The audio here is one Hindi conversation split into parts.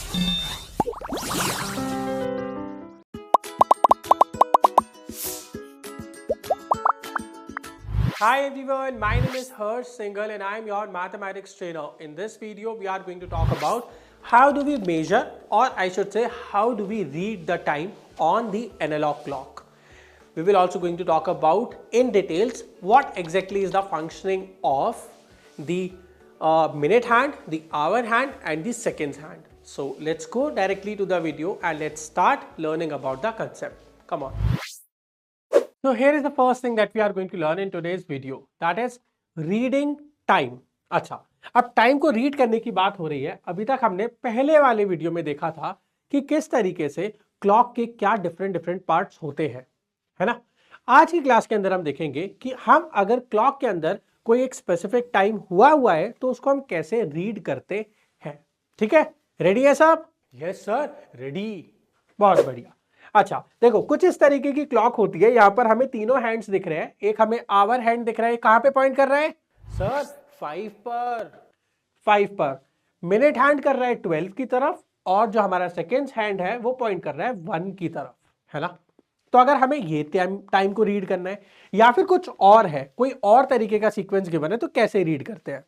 Hi everyone, my name is Harsh Singhal and I am your mathematics trainer. In this video, we are going to talk about how do we measure, or I should say, how do we read the time on the analog clock. We will also going to talk about in details what exactly is the functioning of the minute hand, the hour hand and the seconds hand. So let's go directly to the video and let's start learning about the concept. Come on. So here is the first thing that we are going to learn in today's video, that is reading time. अच्छा, अब टाइम को रीड करने की बात हो रही है। अभी तक हमने पहले वाले वीडियो में देखा था कि किस तरीके से क्लॉक के क्या डिफरेंट पार्ट्स होते हैं, है ना। आज की क्लास के अंदर हम देखेंगे कि हम अगर क्लॉक के अंदर कोई एक स्पेसिफिक टाइम हुआ है तो उसको हम कैसे रीड करते हैं। ठीक है, रेडी है सब? Yes sir, ready. बहुत बढ़िया। अच्छा देखो, कुछ इस तरीके की क्लॉक होती है। यहां पर हमें तीनों हैंड्स दिख रहे हैं। एक हमें आवर हैंड दिख रहा है, कहां पे पॉइंट कर रहा है सर? 5 पर। मिनट हैंड कर रहा है 12 की तरफ, और जो हमारा सेकेंड्स हैंड है वो पॉइंट कर रहा है 1 की तरफ, है ना। तो अगर हमें ये टाइम को रीड करना है या फिर कुछ और है, कोई और तरीके का सीक्वेंस गिवन है, तो कैसे रीड करते हैं,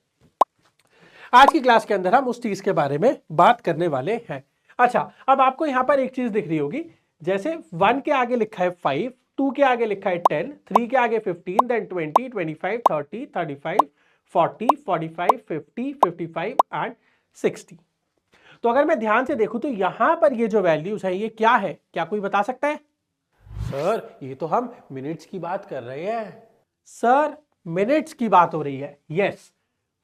आज की क्लास के अंदर हम उस चीज के बारे में बात करने वाले हैं। अच्छा, अब आपको यहां पर एक चीज दिख रही होगी, जैसे 1 के आगे लिखा है 5, 2 के आगे लिखा है 10, 3 के आगे 15, देन 20, 25, 30, 35, 40, 45, 50, 55 एंड 60। तो अगर मैं ध्यान से देखूं तो यहां पर ये जो वैल्यूज है ये क्या है, क्या कोई बता सकता है? सर ये तो हम मिनट्स की बात कर रहे हैं। सर मिनट्स की बात हो रही है। यस,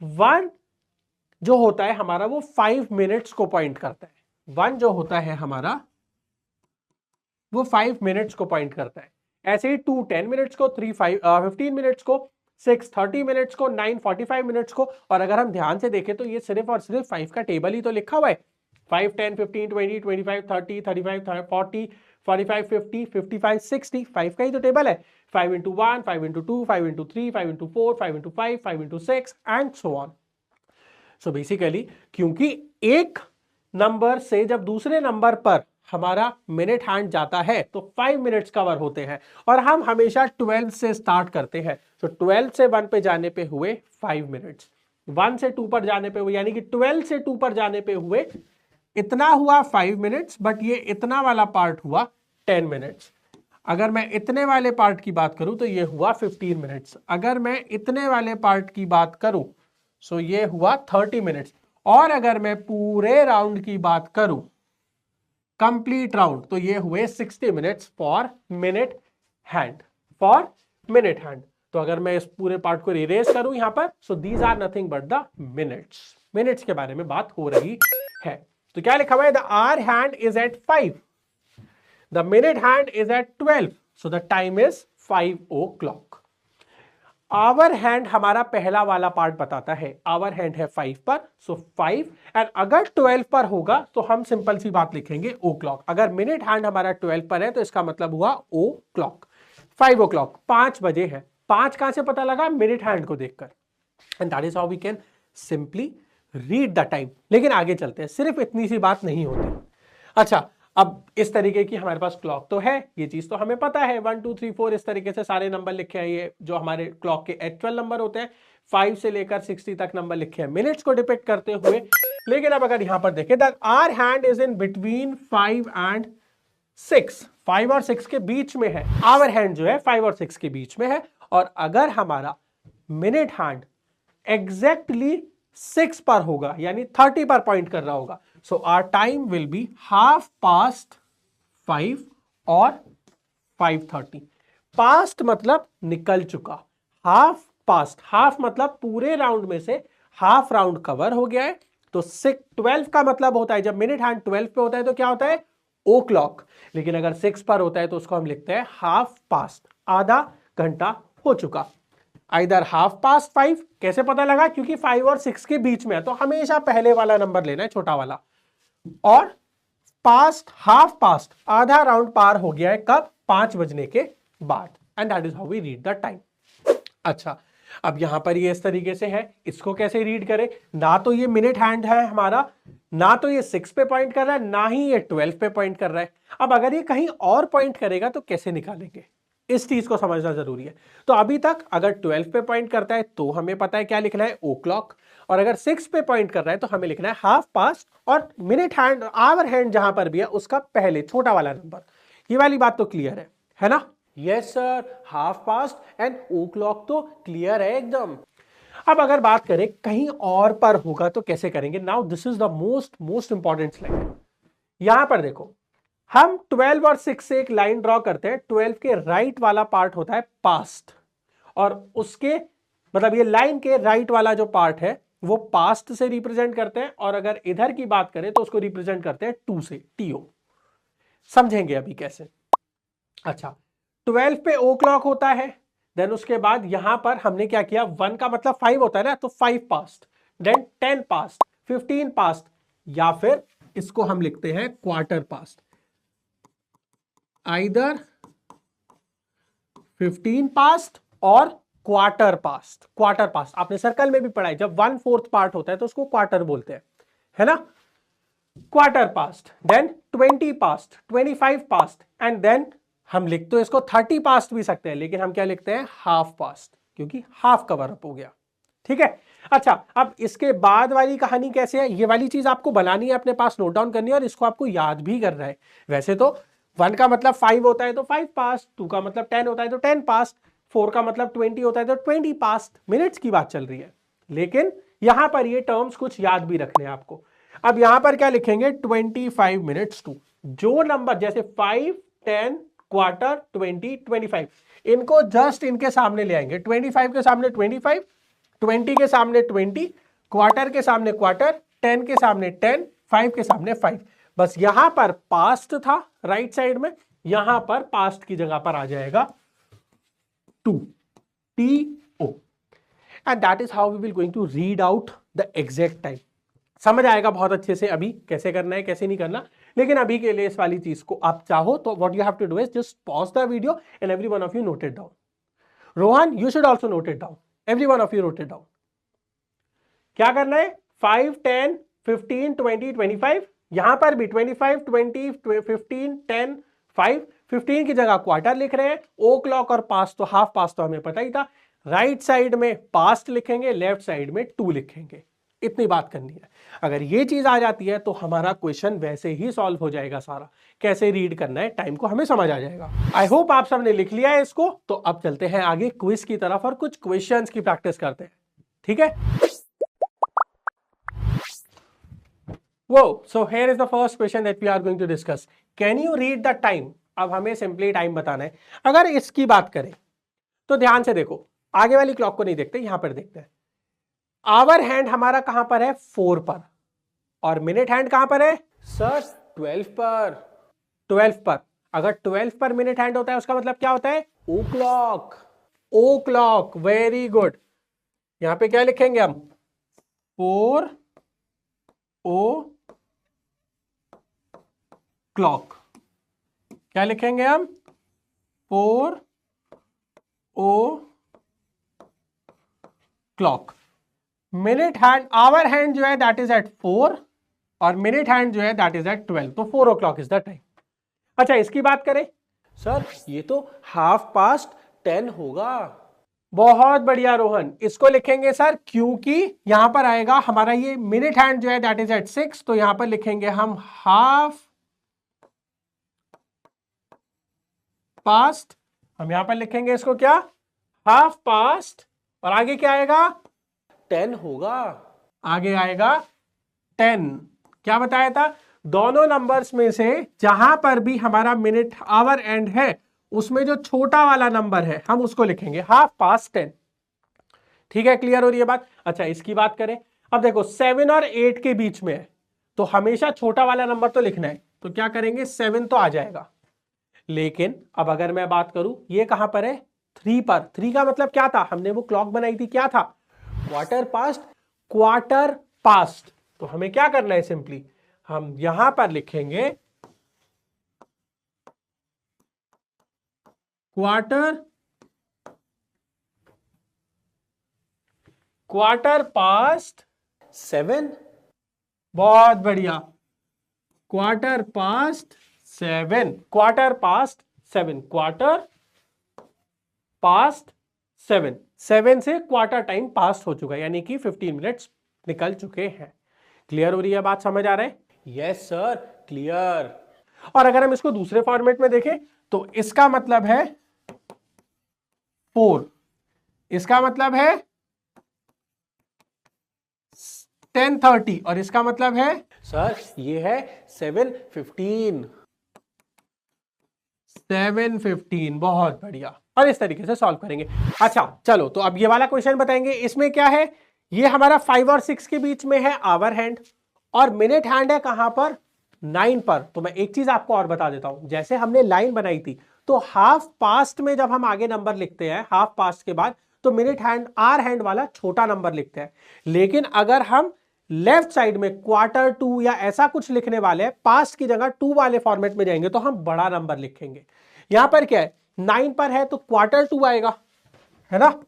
1 जो होता है हमारा वो 5 मिनट्स को पॉइंट करता है। 1 जो होता है हमारा वो 5 मिनट्स को पॉइंट करता है। ऐसे ही 2 10 मिनट्स को, 3 15 मिनट्स को, 6 30 मिनट्स को, 9 45 मिनट्स को। और अगर हम ध्यान से देखें तो ये सिर्फ और सिर्फ 5 का टेबल ही तो लिखा हुआ है। 5 10 15 20 25 30 35 40 45 50 55 60, 5 का ही तो टेबल है। 5 into 1, 5 into 2, 5 into 3, 5 into 4, 5 into 5, 5 into 6 and so on. So basically क्योंकि एक नंबर से जब दूसरे नंबर पर हमारा मिनट हैंड जाता है तो 5 मिनट्स कवर होते हैं, और हम हमेशा 12 से स्टार्ट करते हैं। तो 12 से 1 पे जाने पे हुए 5 मिनट्स, 1 से 2 पर जाने पे हुए, यानी कि 12 से 2 पर जाने पे हुए इतना हुआ 5 मिनट्स, बट ये इतना वाला पार्ट हुआ 10 मिनट्स। अगर मैं इतने वाले पार्ट की बात करूं तो ये हुआ 15 मिनट्स। अगर मैं इतने वाले पार्ट की बात करूं सो ये हुआ 30 मिनट्स। और अगर मैं पूरे राउंड की बात करूं, कंप्लीट राउंड, तो ये हुए 60 minutes for minute hand, for minute hand. तो अगर मैं इस पूरे पार्ट को इरेज करूं यहां पर, so these are nothing but the minutes. Minutes के बारे में बात हो रही है। तो क्या लिखा हुआ है? The hour hand is at 5, the minute hand is at 12, so the time is 5 o'clock। Hour hand हमारा पहला वाला पार्ट बताता है, आवर हैंड है 5 पर, सो 5, एंड अगर 12 पर होगा तो हम सिंपल सी बात लिखेंगे ओ क्लॉक। अगर मिनट हैंड हमारा 12 पर है तो इसका मतलब हुआ ओ क्लॉक, 5 o'clock, 5 बजे है। 5 कहां से पता लगा? मिनट हैंड को देखकर। And that is how we can simply read the time. लेकिन आगे चलते हैं, सिर्फ इतनी सी बात नहीं होती। अच्छा, अब इस तरीके की हमारे पास क्लॉक तो है, ये चीज तो हमें पता है, 1 2 3 4 इस तरीके से सारे नंबर लिखे हैं। ये जो हमारे क्लॉक के एक्चुअल नंबर होते हैं, 5 से लेकर 60 तक नंबर लिखे हैं मिनट्स को डिपेक्ट करते हुए। लेकिन अब अगर यहां पर देखें, that hour hand is in between 5 and 6, 5 और 6 के बीच में है। आवर हैंड जो है 5 और 6 के बीच में है। और अगर हमारा मिनट हैंड एग्जैक्टली 6 पर होगा, यानी 30 पर पॉइंट कर रहा होगा, so hour time will be 5:30 और 5:30। पास्ट मतलब निकल चुका, हाफ पास्ट, हाफ मतलब पूरे राउंड में से हाफ राउंड कवर हो गया है। तो 12 का मतलब होता है, जब मिनट हैंड 12 पे होता है तो क्या होता है? ओ क्लॉक। लेकिन अगर 6 पर होता है तो उसको हम लिखते हैं हाफ पास्ट, आधा घंटा हो चुका। आइदर हाफ पास्ट 5, कैसे पता लगा? क्योंकि 5 और 6 के बीच में है, तो हमेशा पहले वाला नंबर लेना है, छोटा वाला। और पास्ट, हाफ पास्ट, आधा राउंड पार हो गया है, कब? 5 बजने के बाद। And that is how we read the time. अच्छा, अब यहां पर ये इस तरीके से है, इसको कैसे रीड करें? ना तो ये मिनट हैंड है हमारा, ना तो ये 6 पे पॉइंट कर रहा है ना ही ये 12 पे पॉइंट कर रहा है। अब अगर ये कहीं और पॉइंट करेगा तो कैसे निकालेंगे, इस चीज को समझना जरूरी है। तो अभी तक अगर 12 पे पॉइंट करता है तो हमें पता है क्या लिखना है, ओ क्लॉक, और अगर 6 पे पॉइंट कर रहा है तो हमें लिखना है हाफ पास्ट, और मिनट हैंड आवर हैंड जहां पर भी है उसका पहले छोटा वाला नंबर। ये वाली बात तो क्लियर है ना? Yes sir, half past and o'clock तो क्लियर है एकदम। अब अगर बात करें कहीं और पर होगा तो कैसे करेंगे, now this is the most important slide. यहां पर देखो, हम 12 और 6 से एक लाइन ड्रॉ करते हैं, 12 के राइट वाला पार्ट होता है पास्ट, और उसके मतलब ये लाइन के राइट वाला जो पार्ट है वो पास्ट से रिप्रेजेंट करते हैं, और अगर इधर की बात करें तो उसको रिप्रेजेंट करते हैं 2 से, टीओ। समझेंगे अभी कैसे। अच्छा, 12 पे ओ क्लॉक होता है, देन उसके बाद यहां पर हमने क्या किया, 1 का मतलब 5 होता है ना, तो 5 पास्ट, देन 10 पास्ट, 15 पास्ट, या फिर इसको हम लिखते हैं क्वार्टर पास्ट, आइदर 15 पास्ट और क्वार्टर पास्ट। क्वार्टर पास्ट आपने सर्कल में भी पढ़ा है, जब 1/4 पार्ट होता है तो उसको क्वार्टर बोलते हैं, है ना? Quarter past, then 20 past, 25 past, and then हम लिख तो इसको 30 पास्ट भी सकते हैं, लेकिन हम क्या लिखते हैं, हाफ पास्ट, क्योंकि हाफ कवर अप हो गया। ठीक है। अच्छा, अब इसके बाद वाली कहानी कैसे है, ये वाली चीज आपको बनानी है, अपने पास नोट डाउन करनी है, और इसको आपको याद भी करना है। वैसे तो 1 का मतलब 5 होता है तो 5 पास्ट, 2 का मतलब 10 होता है तो 10 पास्ट, 4 का मतलब 20 होता है तो 20 पास्ट। मिनट्स की बात चल रही है, लेकिन यहां पर ये टर्म्स कुछ याद भी रखने हैं आपको। अब यहां पर क्या लिखेंगे, 25 मिनट्स टू, जो नंबर जैसे 5, 10, क्वार्टर, 20, 25, इनको जस्ट इनके सामने ले आएंगे। 25 के सामने 25, 20 के सामने 20, क्वार्टर के सामने क्वार्टर, 10 के सामने 10, 5 के सामने 5। बस यहां पर पास्ट था राइट साइड में, यहां पर पास्ट की जगह पर आ जाएगा 2, TO, and that is how we will going to read out the exact time. समझ आएगा बहुत अच्छे से अभी कैसे करना है कैसे नहीं करना, लेकिन अभी के लिए इस वाली चीज को आप चाहो तो what you have to do is just pause the video and every one of you note it down. Rohan, you should also note it down, every one of you note it down. क्या करना है, 5, 10, 15, 20, 25, यहां पर भी 25, 20, 15, 10, 5, 15 की जगह क्वार्टर लिख रहे हैं। ओ क्लॉक और पास्ट तो हाफ पास्ट तो हमें पता ही था, राइट साइड में पास्ट लिखेंगे, लेफ्ट साइड में 2 लिखेंगे। इतनी बात करनी है। अगर ये चीज आ जाती है तो हमारा क्वेश्चन वैसे ही सॉल्व हो जाएगा सारा, कैसे रीड करना है टाइम को हमें समझ आ जाएगा। आई होप आप सबने लिख लिया है इसको। तो अब चलते हैं आगे क्विज की तरफ और कुछ क्वेश्चंस की प्रैक्टिस करते हैं, ठीक है? Whoa, so here is the first question that we are going to discuss. Can you read the time? अब हमें सिंपली टाइम बताना है। अगर इसकी बात करें तो ध्यान से देखो, आगे वाली क्लॉक को नहीं देखते, यहां पर देखते हैं। आवर हैंड हमारा कहां पर है, 4 पर, और मिनट हैंड कहां पर है सर, 12 पर। 12 पर, अगर 12 पर मिनट हैंड होता है उसका मतलब क्या होता है, ओ क्लॉक। ओ क्लॉक, वेरी गुड। यहां पे क्या लिखेंगे हम, 4 ओ क्लॉक। क्या लिखेंगे हम, 4 o'clock. Minute hand, hour hand जो है दैट इज एट 4, और मिनट हैंड जो है दैट इज एट 12, तो 4 o'clock इज द टाइम। अच्छा, इसकी बात करें सर, ये तो हाफ पास्ट 10 होगा। बहुत बढ़िया रोहन, इसको लिखेंगे सर क्योंकि यहां पर आएगा हमारा ये मिनट हैंड जो है दैट इज एट 6, तो यहां पर लिखेंगे हम हाफ पास्ट। हम यहां पर लिखेंगे इसको क्या, हाफ पास्ट, और आगे क्या आएगा, 10 होगा। आगे आएगा 10। क्या बताया था, दोनों नंबर्स में से जहां पर भी हमारा मिनट आवर एंड है उसमें जो छोटा वाला नंबर है हम उसको लिखेंगे हाफ पास्ट 10। ठीक है, क्लियर हो रही है बात? अच्छा, इसकी बात करें, अब देखो 7 और 8 के बीच में है तो हमेशा छोटा वाला नंबर तो लिखना है, तो क्या करेंगे, 7 तो आ जाएगा। लेकिन अब अगर मैं बात करूं, ये कहां पर है, 3 पर। 3 का मतलब क्या था, हमने वो क्लॉक बनाई थी, क्या था, क्वार्टर पास्ट। क्वार्टर पास्ट, तो हमें क्या करना है, सिंपली हम यहां पर लिखेंगे क्वार्टर पास्ट 7, बहुत बढ़िया, quarter past 7, quarter past 7, quarter past 7, 7 से क्वार्टर टाइम पास हो चुका है, यानी कि 15 मिनट्स निकल चुके हैं। क्लियर हो रही है बात, समझ आ रहा है? Yes sir, clear. और अगर हम इसको दूसरे फॉर्मेट में देखें तो इसका मतलब है 4, इसका मतलब है 10:30 और इसका मतलब है सर ये है 7:15, 7:15। बहुत बढ़िया, और इस तरीके से सॉल्व करेंगे। अच्छा चलो, तो अब ये वाला क्वेश्चन बताएंगे। इसमें क्या है, ये हमारा 5 और 6 के बीच में है आवर हैंड, और मिनट हैंड है कहां पर, 9 पर। तो मैं एक चीज आपको और बता देता हूं, जैसे हमने लाइन बनाई थी तो हाफ पास्ट में जब हम आगे नंबर लिखते हैं हाफ पास्ट के बाद, तो मिनट हैंड आर हैंड वाला छोटा नंबर लिखते हैं। लेकिन अगर हम लेफ्ट साइड में क्वार्टर टू या ऐसा कुछ लिखने वाले हैं, पास्ट की जगह 2 वाले फॉर्मेट में जाएंगे तो हम बड़ा नंबर लिखेंगे। यहां पर क्या है, 9 पर है तो क्वार्टर 2 आएगा, है ना,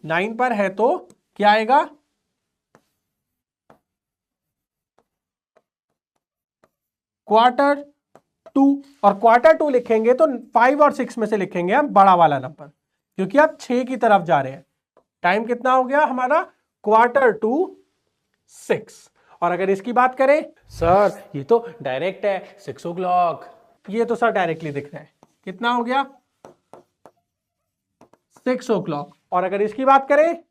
9 पर है तो क्या आएगा, क्वार्टर 2। और क्वार्टर 2 लिखेंगे तो 5 और 6 में से लिखेंगे हम बड़ा वाला नंबर, क्योंकि आप 6 की तरफ जा रहे हैं। टाइम कितना हो गया हमारा, क्वार्टर टू 6। और अगर इसकी बात करें, सर ये तो डायरेक्ट है 6 o'clock, ये तो सर डायरेक्टली दिख रहा है, कितना हो गया 6 o'clock। और अगर इसकी बात करें,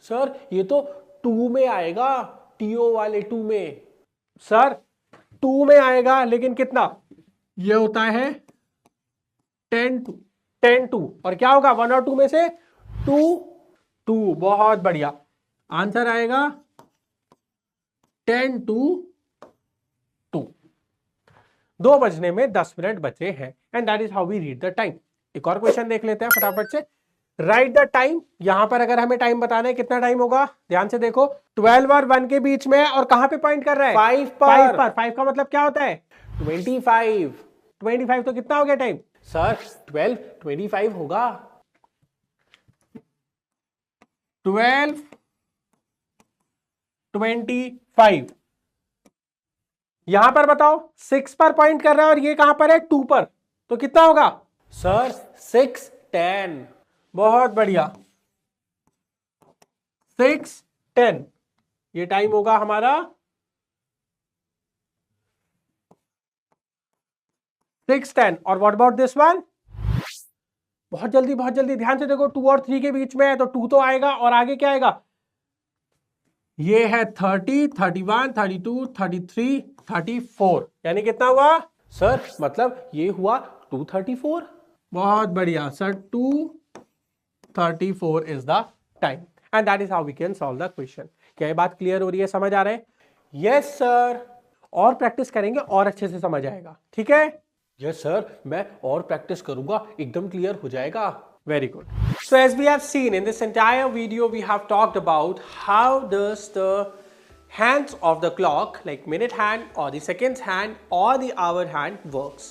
सर ये तो 2 में आएगा, टीओ वाले 2 में, सर 2 में आएगा लेकिन कितना, ये होता है 10 to, और क्या होगा 1 और 2 में से 2। बहुत बढ़िया, आंसर आएगा 10 to 2। 2 बजने में 10 मिनट बचे हैं, and that is how we read the time. एक और क्वेश्चन देख लेते हैं फटाफट से। राइट द टाइम, यहां पर अगर हमें टाइम बताना है कितना टाइम होगा, ध्यान से देखो, 12 और 1 के बीच में, और कहां पे पॉइंट कर रहा है, 5 पर। 5 का मतलब क्या होता है 25। 25 तो कितना हो गया टाइम, सर 12:25 होगा, 12:25। यहां पर बताओ 6 पर पॉइंट कर रहा है और ये कहां पर है 2 पर, तो कितना होगा, सर 6:10। बहुत बढ़िया, 6:10 ये टाइम होगा हमारा, 6:10। और व्हाट अबाउट दिस वन, बहुत जल्दी ध्यान से देखो, 2 और 3 के बीच में है तो 2 तो आएगा, और आगे क्या आएगा, ये है 30, 31, 32, 33, 34, यानी कितना हुआ सर, मतलब ये हुआ 2:34। बहुत बढ़िया sir, 2:34 is the time, and that is how we can solve the question. क्या ये बात क्लियर हो रही है, समझ आ रहा है? यस सर, और प्रैक्टिस करेंगे और अच्छे से समझ आएगा, ठीक है? यस सर, मैं और प्रैक्टिस करूंगा, एकदम क्लियर हो जाएगा। Very good. So as we have seen in this entire video, we have talked about how does the hands of the clock, like minute hand or the seconds hand or the hour hand works.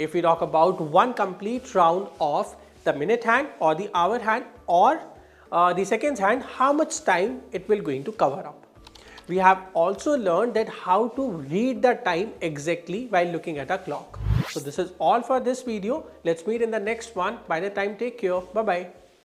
If we talk about one complete round of the minute hand or the hour hand or the seconds hand, how much time it will going to cover up. We have also learned that how to read the time exactly while looking at a clock. So this is all for this video. Let's meet in the next one. By the time, take care. Bye bye.